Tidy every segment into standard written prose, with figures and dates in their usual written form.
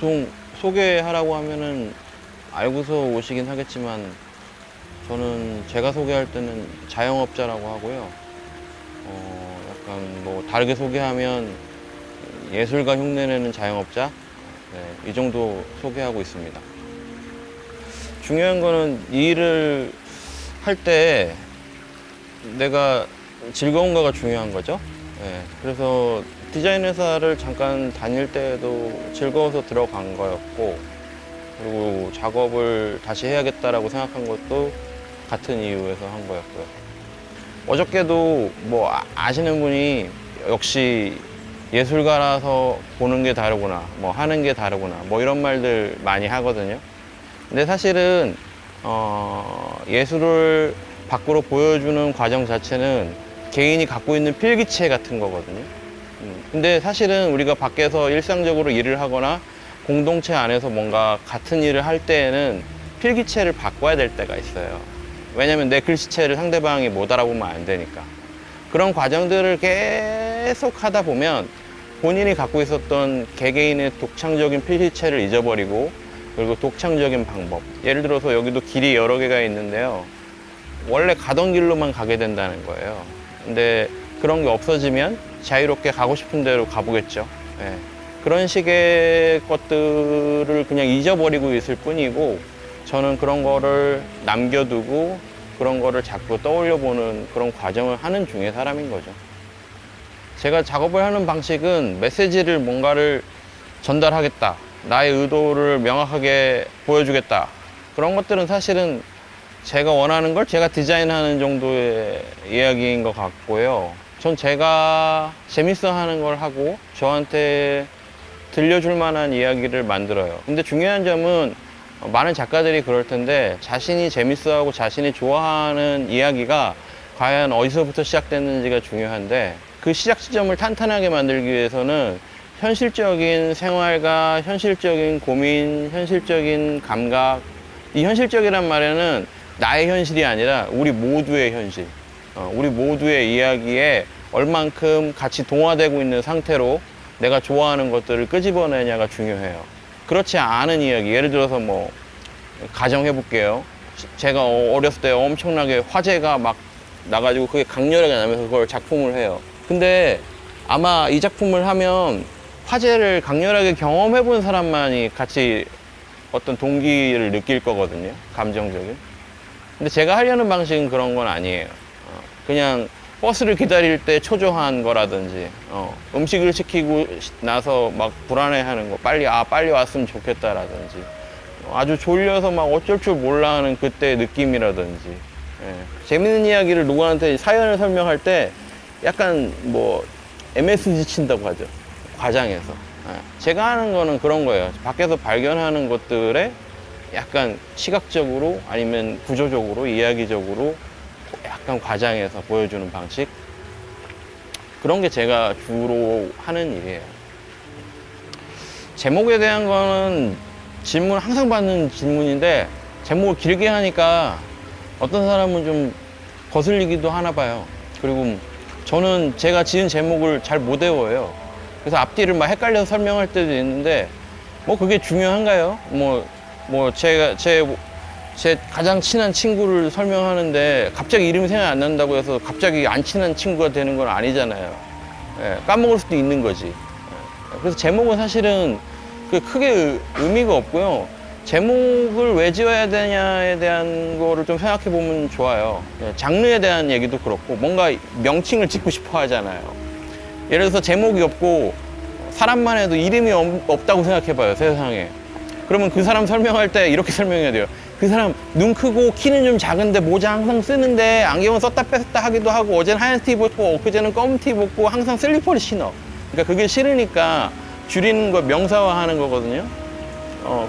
보통 소개하라고 하면은 알고서 오시긴 하겠지만 저는 제가 소개할 때는 자영업자라고 하고요. 약간 뭐 다르게 소개하면 예술가 흉내내는 자영업자, 네, 이 정도 소개하고 있습니다. 중요한 거는 이 일을 할 때 내가 즐거운가가 중요한 거죠. 네, 그래서 디자인 회사를 잠깐 다닐 때도 즐거워서 들어간 거였고, 그리고 작업을 다시 해야겠다라고 생각한 것도 같은 이유에서 한 거였고요. 어저께도 뭐 아시는 분이 역시 예술가라서 보는 게 다르구나, 뭐 하는 게 다르구나, 뭐 이런 말들 많이 하거든요. 근데 사실은 예술을 밖으로 보여주는 과정 자체는 개인이 갖고 있는 필기체 같은 거거든요. 근데 사실은 우리가 밖에서 일상적으로 일을 하거나 공동체 안에서 뭔가 같은 일을 할 때에는 필기체를 바꿔야 될 때가 있어요. 왜냐면 내 글씨체를 상대방이 못 알아보면 안 되니까. 그런 과정들을 계속 하다 보면 본인이 갖고 있었던 개개인의 독창적인 필기체를 잊어버리고, 그리고 독창적인 방법. 예를 들어서 여기도 길이 여러 개가 있는데요. 원래 가던 길로만 가게 된다는 거예요. 근데 그런 게 없어지면 자유롭게 가고 싶은 대로 가보겠죠. 예. 그런 식의 것들을 그냥 잊어버리고 있을 뿐이고, 저는 그런 거를 남겨두고 그런 거를 자꾸 떠올려 보는 그런 과정을 하는 중에 사람인 거죠. 제가 작업을 하는 방식은 메시지를 뭔가를 전달하겠다, 나의 의도를 명확하게 보여주겠다, 그런 것들은 사실은 제가 원하는 걸 제가 디자인하는 정도의 이야기인 것 같고요. 전 제가 재밌어 하는 걸 하고 저한테 들려줄 만한 이야기를 만들어요. 근데 중요한 점은 많은 작가들이 그럴 텐데, 자신이 재밌어 하고 자신이 좋아하는 이야기가 과연 어디서부터 시작됐는지가 중요한데, 그 시작 지점을 탄탄하게 만들기 위해서는 현실적인 생활과 현실적인 고민, 현실적인 감각, 이 현실적이란 말에는 나의 현실이 아니라 우리 모두의 현실, 우리 모두의 이야기에 얼만큼 같이 동화되고 있는 상태로 내가 좋아하는 것들을 끄집어내냐가 중요해요. 그렇지 않은 이야기, 예를 들어서 뭐 가정해 볼게요. 제가 어렸을 때 엄청나게 화재가 막 나가지고 그게 강렬하게 나면서 그걸 작품을 해요. 근데 아마 이 작품을 하면 화재를 강렬하게 경험해 본 사람만이 같이 어떤 동기를 느낄 거거든요. 감정적인. 근데 제가 하려는 방식은 그런 건 아니에요. 그냥 버스를 기다릴 때 초조한 거라든지, 음식을 시키고 나서 막 불안해하는 거, 빨리 왔으면 좋겠다라든지, 아주 졸려서 막 어쩔 줄 몰라 하는 그때의 느낌이라든지. 재밌는 이야기를 누구한테 사연을 설명할 때 약간 뭐 MSG 친다고 하죠. 과장해서. 제가 하는 거는 그런 거예요. 밖에서 발견하는 것들에 약간 시각적으로 아니면 구조적으로, 이야기적으로 약간 과장해서 보여주는 방식, 그런 게 제가 주로 하는 일이에요. 제목에 대한 거는 질문 항상 받는 질문인데, 제목을 길게 하니까 어떤 사람은 좀 거슬리기도 하나 봐요. 그리고 저는 제가 지은 제목을 잘 못 외워요. 그래서 앞뒤를 막 헷갈려서 설명할 때도 있는데, 뭐 그게 중요한가요? 제 가장 친한 친구를 설명하는데 갑자기 이름이 생각 안 난다고 해서 갑자기 안 친한 친구가 되는 건 아니잖아요. 까먹을 수도 있는 거지. 그래서 제목은 사실은 크게 의미가 없고요. 제목을 왜 지어야 되냐에 대한 거를 좀 생각해 보면 좋아요. 장르에 대한 얘기도 그렇고, 뭔가 명칭을 짓고 싶어 하잖아요. 예를 들어서 제목이 없고 사람만 해도 이름이 없다고 생각해 봐요, 세상에. 그러면 그 사람 설명할 때 이렇게 설명해야 돼요. 그 사람 눈 크고 키는 좀 작은데 모자 항상 쓰는데 안경은 썼다 뺐다 하기도 하고, 어제는 하얀 티 입었고 엊그제는 검은 티 입었고 항상 슬리퍼를 신어. 그러니까 그게 싫으니까 줄이는 거, 명사화하는 거거든요.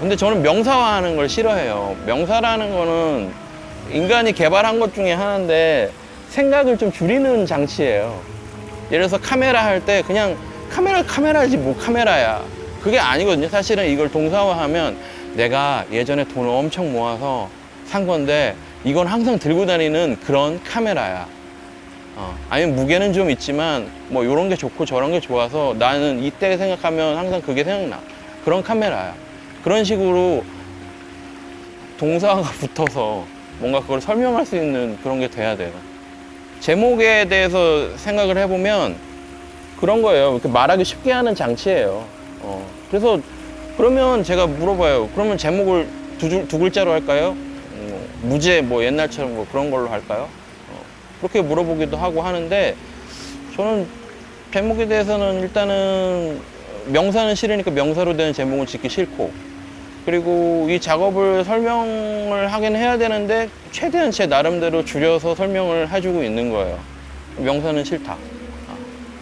근데 저는 명사화하는 걸 싫어해요. 명사라는 거는 인간이 개발한 것 중에 하나인데 생각을 좀 줄이는 장치예요. 예를 들어서 카메라 할 때 그냥 카메라지 뭐 카메라야. 그게 아니거든요. 사실은 이걸 동사화하면 내가 예전에 돈을 엄청 모아서 산 건데 이건 항상 들고 다니는 그런 카메라야. 아니면 무게는 좀 있지만 뭐 이런 게 좋고 저런 게 좋아서 나는 이때 생각하면 항상 그게 생각나. 그런 카메라야. 그런 식으로 동사가 붙어서 뭔가 그걸 설명할 수 있는 그런 게 돼야 돼요. 제목에 대해서 생각을 해보면 그런 거예요. 이렇게 말하기 쉽게 하는 장치예요. 그래서 그러면 제가 물어봐요. 그러면 제목을 두 글자로 할까요? 무제 뭐 옛날처럼 뭐 그런 걸로 할까요? 그렇게 물어보기도 하고 하는데 저는 제목에 대해서는 일단은 명사는 싫으니까 명사로 되는 제목은 짓기 싫고, 그리고 이 작업을 설명을 하긴 해야 되는데 최대한 제 나름대로 줄여서 설명을 해주고 있는 거예요. 명사는 싫다.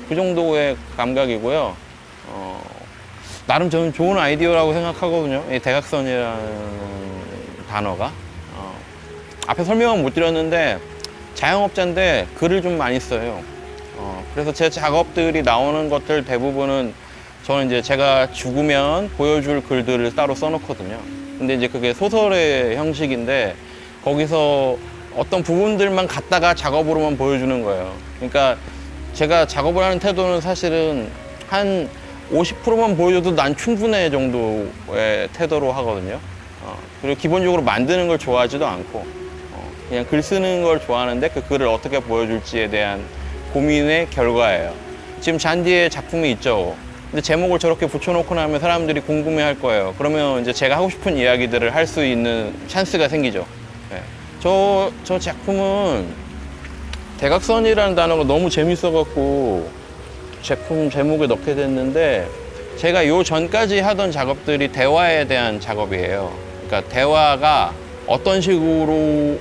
그 정도의 감각이고요. 나름 저는 좋은 아이디어라고 생각하거든요. 이 대각선이라는 단어가. 앞에 설명은 못 드렸는데 자영업자인데 글을 좀 많이 써요. 그래서 제 작업들이 나오는 것들 대부분은 저는 이제 제가 죽으면 보여줄 글들을 따로 써놓거든요. 근데 이제 그게 소설의 형식인데 거기서 어떤 부분들만 갖다가 작업으로만 보여주는 거예요. 그러니까 제가 작업을 하는 태도는 사실은 한 50%만 보여줘도 난 충분해 정도의 태도로 하거든요. 그리고 기본적으로 만드는 걸 좋아하지도 않고 그냥 글 쓰는 걸 좋아하는데 그 글을 어떻게 보여줄지에 대한 고민의 결과예요. 지금 잔디에 작품이 있죠. 근데 제목을 저렇게 붙여놓고 나면 사람들이 궁금해 할 거예요. 그러면 이제 제가 하고 싶은 이야기들을 할 수 있는 찬스가 생기죠. 네. 저 작품은 대각선이라는 단어가 너무 재밌어갖고 제품 제목에 넣게 됐는데, 제가 요 전까지 하던 작업들이 대화에 대한 작업이에요. 그러니까 대화가 어떤 식으로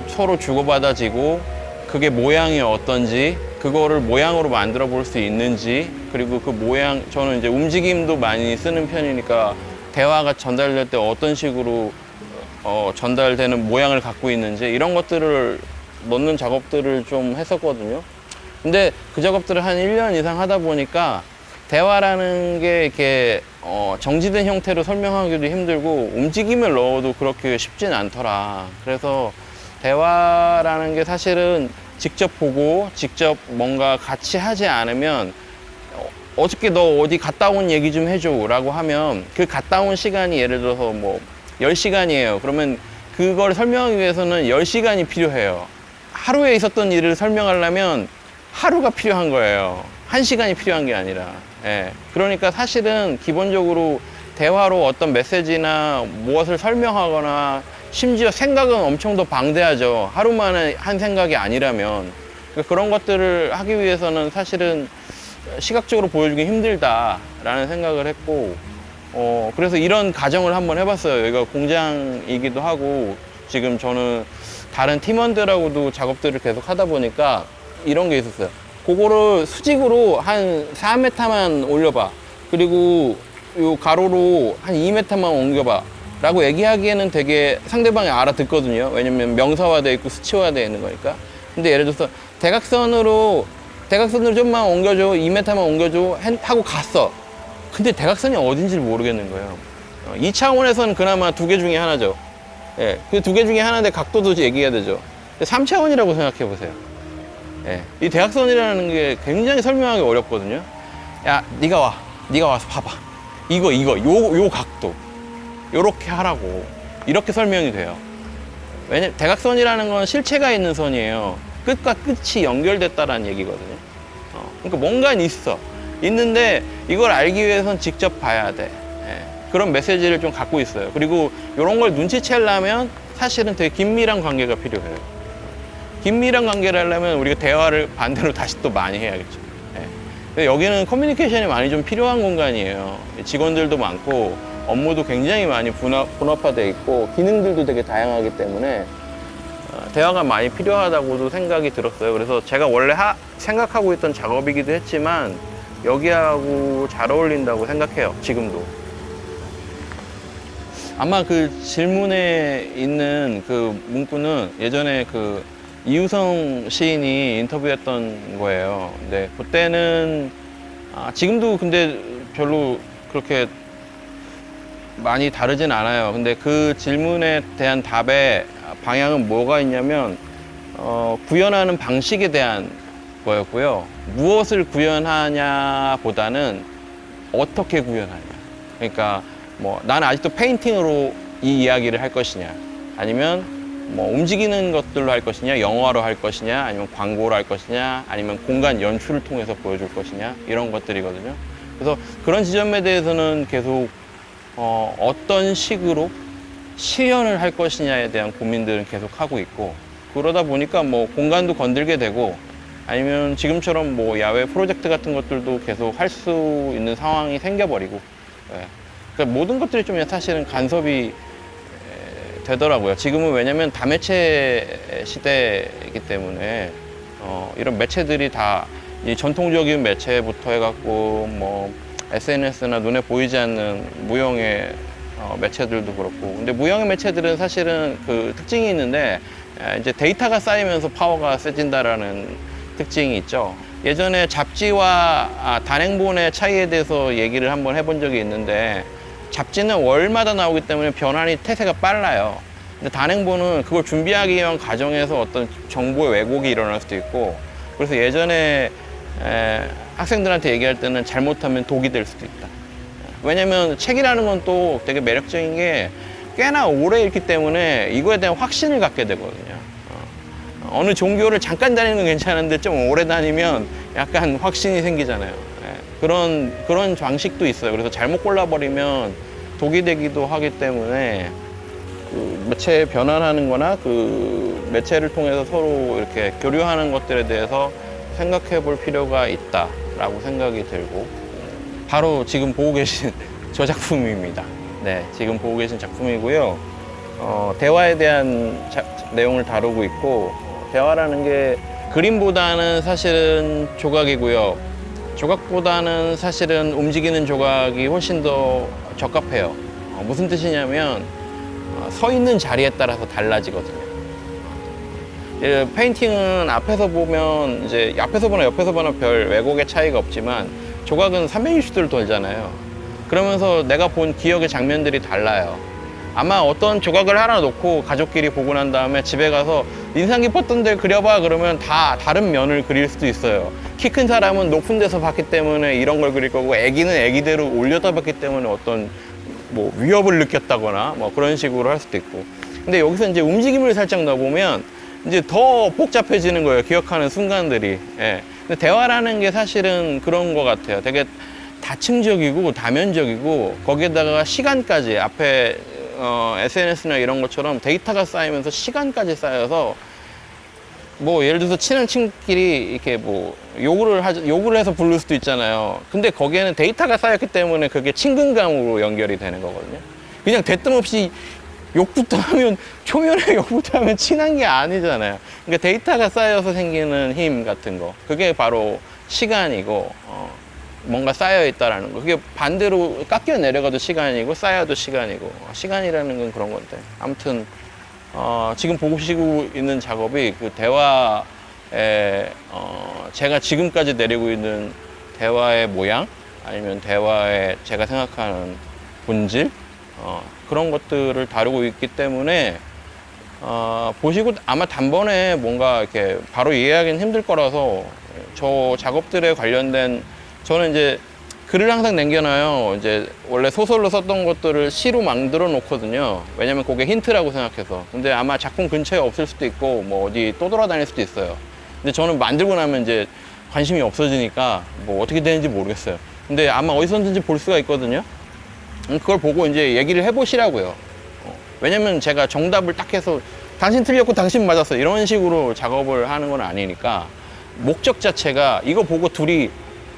서로 주고받아지고 그게 모양이 어떤지, 그거를 모양으로 만들어 볼 수 있는지, 그리고 그 모양, 저는 이제 움직임도 많이 쓰는 편이니까 대화가 전달될 때 어떤 식으로 전달되는 모양을 갖고 있는지, 이런 것들을 넣는 작업들을 좀 했었거든요. 근데 그 작업들을 한 1년 이상 하다 보니까 대화라는 게 이렇게 정지된 형태로 설명하기도 힘들고 움직임을 넣어도 그렇게 쉽진 않더라. 그래서 대화라는 게 사실은 직접 보고 직접 뭔가 같이 하지 않으면, 어저께 너 어디 갔다 온 얘기 좀 해줘 라고 하면 그 갔다 온 시간이 예를 들어서 뭐 10시간이에요. 그러면 그걸 설명하기 위해서는 10시간이 필요해요. 하루에 있었던 일을 설명하려면 하루가 필요한 거예요. 1시간이 필요한 게 아니라. 예. 그러니까 사실은 기본적으로 대화로 어떤 메시지나 무엇을 설명하거나, 심지어 생각은 엄청 더 방대하죠. 하루 만에 한 생각이 아니라면. 그러니까 그런 것들을 하기 위해서는 사실은 시각적으로 보여주기 힘들다라는 생각을 했고, 그래서 이런 가정을 한번 해봤어요. 여기가 공장이기도 하고, 지금 저는 다른 팀원들하고도 작업들을 계속 하다 보니까 이런 게 있었어요. 그거를 수직으로 한 4m만 올려봐. 그리고 요 가로로 한 2m만 옮겨봐. 라고 얘기하기에는 되게 상대방이 알아듣거든요. 왜냐면 명사화되어 있고 수치화되어 있는 거니까. 근데 예를 들어서 대각선으로 좀만 옮겨줘, 2m만 옮겨줘 하고 갔어. 근데 대각선이 어딘지를 모르겠는 거예요. 이 차원에서는 그나마 두 개 중에 하나죠. 예, 그 두 개 중에 하나인데 각도도 얘기해야 되죠. 3차원이라고 생각해 보세요. 예, 이 대각선이라는 게 굉장히 설명하기 어렵거든요. 야, 네가 와서 봐봐. 요 각도. 요렇게 하라고. 이렇게 설명이 돼요. 왜냐면 대각선이라는 건 실체가 있는 선이에요. 끝과 끝이 연결됐다라는 얘기거든요. 그러니까 뭔가는 있는데 이걸 알기 위해서는 직접 봐야 돼. 예, 그런 메시지를 좀 갖고 있어요. 그리고 이런 걸 눈치채려면 사실은 되게 긴밀한 관계가 필요해요. 긴밀한 관계를 하려면 우리가 대화를 반대로 다시 또 많이 해야겠죠. 예. 여기는 커뮤니케이션이 많이 좀 필요한 공간이에요. 직원들도 많고 업무도 굉장히 많이 분업화되어 있고 기능들도 되게 다양하기 때문에 대화가 많이 필요하다고도 생각이 들었어요. 그래서 제가 원래 생각하고 있던 작업이기도 했지만 여기하고 잘 어울린다고 생각해요. 지금도. 아마 그 질문에 있는 그 문구는 예전에 그 이유성 시인이 인터뷰했던 거예요. 근데 그때는 지금도 근데 별로 그렇게 많이 다르진 않아요. 근데 그 질문에 대한 답의 방향은 뭐가 있냐면 구현하는 방식에 대한 거였고요. 무엇을 구현하냐 보다는 어떻게 구현하냐. 그러니까 뭐 나는 아직도 페인팅으로 이 이야기를 할 것이냐, 아니면 뭐 움직이는 것들로 할 것이냐, 영화로 할 것이냐, 아니면 광고로 할 것이냐, 아니면 공간 연출을 통해서 보여줄 것이냐, 이런 것들이거든요. 그래서 그런 지점에 대해서는 계속 어떤 식으로 실현을 할 것이냐에 대한 고민들은 계속 하고 있고, 그러다 보니까 뭐 공간도 건들게 되고, 아니면 지금처럼 뭐 야외 프로젝트 같은 것들도 계속 할 수 있는 상황이 생겨버리고, 예. 그러니까 모든 것들이 좀 사실은 간섭이 되더라고요. 지금은 왜냐면 다매체 시대이기 때문에 이런 매체들이 다 이 전통적인 매체부터 해갖고 뭐 SNS나 눈에 보이지 않는 무형의 매체들도 그렇고, 근데 무형의 매체들은 사실은 그 특징이 있는데, 이제 데이터가 쌓이면서 파워가 세진다라는 특징이 있죠. 예전에 잡지와 단행본의 차이에 대해서 얘기를 한번 해본 적이 있는데, 잡지는 월마다 나오기 때문에 변환이 태세가 빨라요. 근데 단행본은 그걸 준비하기 위한 과정에서 어떤 정보의 왜곡이 일어날 수도 있고, 그래서 예전에 학생들한테 얘기할 때는 잘못하면 독이 될 수도 있다. 왜냐면 책이라는 건 또 되게 매력적인 게 꽤나 오래 읽기 때문에 이거에 대한 확신을 갖게 되거든요. 어느 종교를 잠깐 다니는 건 괜찮은데 좀 오래 다니면 약간 확신이 생기잖아요. 그런 방식도 있어요. 그래서 잘못 골라버리면 독이 되기도 하기 때문에 그 매체 변환하는 거나 그 매체를 통해서 서로 이렇게 교류하는 것들에 대해서 생각해 볼 필요가 있다라고 생각이 들고, 바로 지금 보고 계신 저 작품입니다. 네, 지금 보고 계신 작품이고요. 대화에 대한 내용을 다루고 있고, 대화라는 게 그림보다는 사실은 조각이고요. 조각보다는 사실은 움직이는 조각이 훨씬 더 적합해요. 무슨 뜻이냐면 서 있는 자리에 따라서 달라지거든요. 페인팅은 앞에서 보면 이제 앞에서 보나 옆에서 보나 별 왜곡의 차이가 없지만, 조각은 360도를 돌잖아요. 그러면서 내가 본 기억의 장면들이 달라요. 아마 어떤 조각을 하나 놓고 가족끼리 보고 난 다음에 집에 가서 인상 깊었던 데 그려봐 그러면 다 다른 면을 그릴 수도 있어요. 키 큰 사람은 높은 데서 봤기 때문에 이런 걸 그릴 거고, 애기는 애기대로 올려다 봤기 때문에 어떤 뭐 위협을 느꼈다거나 뭐 그런 식으로 할 수도 있고. 근데 여기서 이제 움직임을 살짝 넣어보면 이제 더 복잡해지는 거예요. 기억하는 순간들이. 예. 근데 대화라는 게 사실은 그런 것 같아요. 되게 다층적이고 다면적이고, 거기에다가 시간까지 앞에 SNS나 이런 것처럼 데이터가 쌓이면서 시간까지 쌓여서, 뭐 예를 들어서 친한 친구끼리 이렇게 뭐 욕을 해서 부를 수도 있잖아요. 근데 거기에는 데이터가 쌓였기 때문에 그게 친근감으로 연결이 되는 거거든요. 그냥 대뜸 없이 욕부터 하면, 초면에 욕부터 하면 친한 게 아니잖아요. 그러니까 데이터가 쌓여서 생기는 힘 같은 거, 그게 바로 시간이고, 뭔가 쌓여 있다라는 거. 그게 반대로 깎여 내려가도 시간이고 쌓여도 시간이고, 시간이라는 건 그런 건데, 아무튼 지금 보시고 있는 작업이 그 대화에 제가 지금까지 내리고 있는 대화의 모양, 아니면 대화의 제가 생각하는 본질, 그런 것들을 다루고 있기 때문에 보시고 아마 단번에 뭔가 이렇게 바로 이해하기는 힘들 거라서, 저 작업들에 관련된, 저는 이제 글을 항상 남겨놔요. 이제 원래 소설로 썼던 것들을 시로 만들어 놓거든요. 왜냐면 그게 힌트라고 생각해서. 근데 아마 작품 근처에 없을 수도 있고 뭐 어디 또 돌아다닐 수도 있어요. 근데 저는 만들고 나면 이제 관심이 없어지니까 뭐 어떻게 되는지 모르겠어요. 근데 아마 어디서든지 볼 수가 있거든요. 그걸 보고 이제 얘기를 해보시라고요. 왜냐면 제가 정답을 딱 해서 당신 틀렸고 당신 맞았어 이런 식으로 작업을 하는 건 아니니까, 목적 자체가 이거 보고 둘이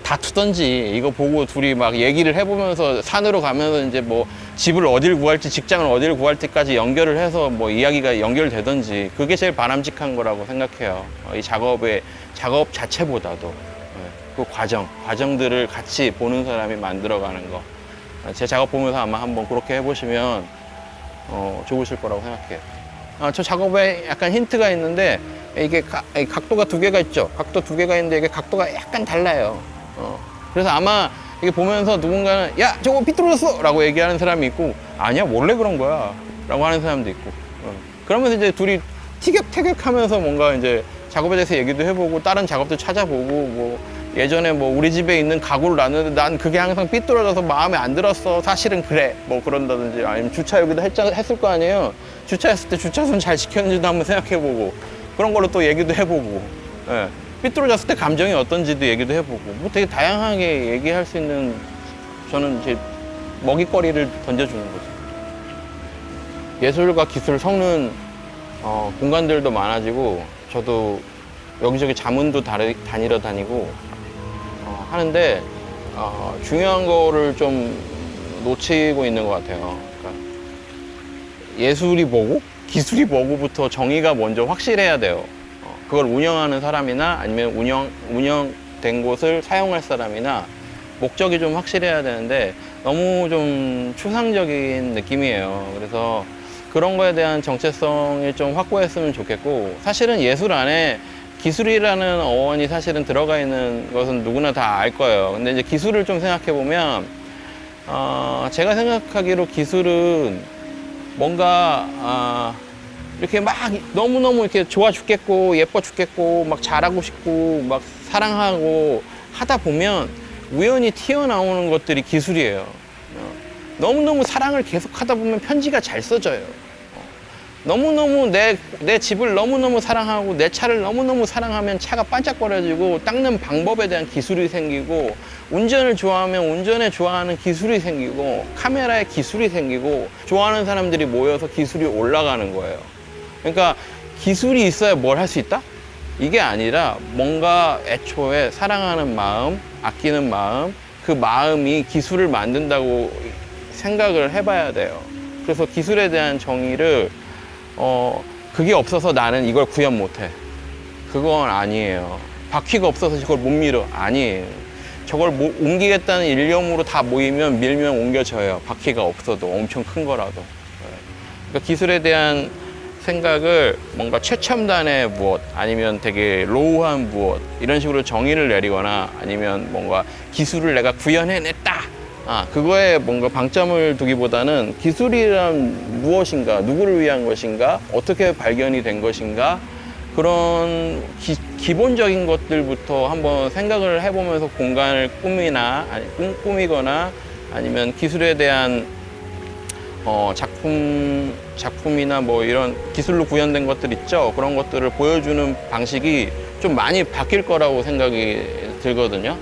다투던지, 이거 보고 둘이 막 얘기를 해보면서 산으로 가면서 이제 뭐 집을 어딜 구할지, 직장을 어딜 구할지까지 연결을 해서 뭐 이야기가 연결되던지, 그게 제일 바람직한 거라고 생각해요. 이 작업 자체보다도 그 과정들을 같이 보는 사람이 만들어가는 거. 제 작업 보면서 아마 한번 그렇게 해보시면 좋으실 거라고 생각해요. 저 작업에 약간 힌트가 있는데, 이게 각도가 두 개가 있죠. 각도 두 개가 있는데 이게 각도가 약간 달라요. 그래서 아마 이게 보면서 누군가는 야 저거 삐뚤어졌어 라고 얘기하는 사람이 있고, 아니야 원래 그런 거야 라고 하는 사람도 있고, 그러면서 이제 둘이 티격태격 하면서 뭔가 이제 작업에 대해서 얘기도 해보고 다른 작업도 찾아보고 뭐 예전에 뭐 우리 집에 있는 가구를 놨는데 난 그게 항상 삐뚤어져서 마음에 안 들었어. 사실은 그래. 뭐 그런다든지 아니면 주차 여기도 했을 거 아니에요. 주차했을 때 주차선 잘 지켰는지도 한번 생각해보고 그런 걸로 또 얘기도 해보고 예. 삐뚤어졌을 때 감정이 어떤지도 얘기도 해보고 뭐 되게 다양하게 얘기할 수 있는 저는 이제 먹잇거리를 던져주는 거죠. 예술과 기술 섞는 공간들도 많아지고 저도 여기저기 자문도 다니러 다니고 하는데 중요한 거를 좀 놓치고 있는 것 같아요. 그러니까 예술이 뭐고 기술이 뭐고부터 정의가 먼저 확실해야 돼요. 그걸 운영하는 사람이나 아니면 운영된 곳을 사용할 사람이나 목적이 좀 확실해야 되는데 너무 좀 추상적인 느낌이에요. 그래서 그런 거에 대한 정체성이 좀 확고했으면 좋겠고 사실은 예술 안에 기술이라는 어원이 사실은 들어가 있는 것은 누구나 다 알 거예요. 근데 이제 기술을 좀 생각해 보면 제가 생각하기로 기술은 뭔가 이렇게 막 너무너무 이렇게 좋아 죽겠고 예뻐 죽겠고 막 잘하고 싶고 막 사랑하고 하다 보면 우연히 튀어나오는 것들이 기술이에요. 너무너무 사랑을 계속 하다 보면 편지가 잘 써져요. 너무너무 내 집을 너무너무 사랑하고 내 차를 너무너무 사랑하면 차가 반짝거려지고 닦는 방법에 대한 기술이 생기고 운전을 좋아하면 운전에 좋아하는 기술이 생기고 카메라에 기술이 생기고 좋아하는 사람들이 모여서 기술이 올라가는 거예요. 그러니까 기술이 있어야 뭘 할 수 있다? 이게 아니라 뭔가 애초에 사랑하는 마음, 아끼는 마음, 그 마음이 기술을 만든다고 생각을 해봐야 돼요. 그래서 기술에 대한 정의를 그게 없어서 나는 이걸 구현 못해. 그건 아니에요. 바퀴가 없어서 그걸 못 밀어. 아니에요. 저걸 옮기겠다는 일념으로 다 모이면 밀면 옮겨져요. 바퀴가 없어도 엄청 큰 거라도. 그러니까 기술에 대한 생각을 뭔가 최첨단의 무엇 아니면 되게 로우한 무엇 이런 식으로 정의를 내리거나 아니면 뭔가 기술을 내가 구현해냈다. 그거에 뭔가 방점을 두기보다는 기술이란 무엇인가, 누구를 위한 것인가, 어떻게 발견이 된 것인가, 그런 기본적인 것들부터 한번 생각을 해보면서 공간을 꾸미거나 아니면 기술에 대한 작품이나 뭐 이런 기술로 구현된 것들 있죠. 그런 것들을 보여주는 방식이 좀 많이 바뀔 거라고 생각이 들거든요.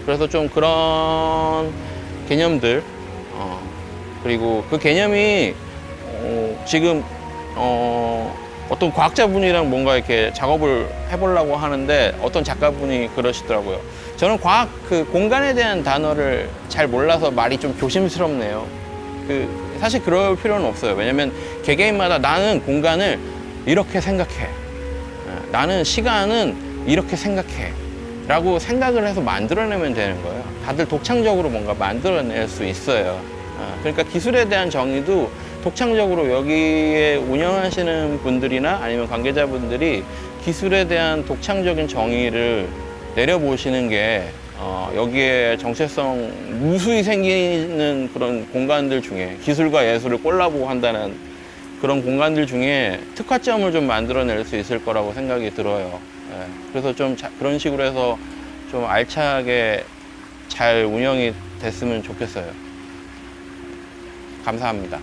그래서 좀 그런 개념들 그리고 그 개념이 지금 어떤 과학자분이랑 뭔가 이렇게 작업을 해보려고 하는데 어떤 작가분이 그러시더라고요. 저는 과학 그 공간에 대한 단어를 잘 몰라서 말이 좀 조심스럽네요. 사실 그럴 필요는 없어요. 왜냐면 개개인마다 나는 공간을 이렇게 생각해. 나는 시간은 이렇게 생각해. 라고 생각을 해서 만들어내면 되는 거예요. 다들 독창적으로 뭔가 만들어낼 수 있어요. 그러니까 기술에 대한 정의도 독창적으로 여기에 운영하시는 분들이나 아니면 관계자분들이 기술에 대한 독창적인 정의를 내려보시는 게 여기에 정체성 무수히 생기는 그런 공간들 중에 기술과 예술을 콜라보 한다는 그런 공간들 중에 특화점을 좀 만들어낼 수 있을 거라고 생각이 들어요. 그래서 좀 그런 식으로 해서 좀 알차게 잘 운영이 됐으면 좋겠어요. 감사합니다.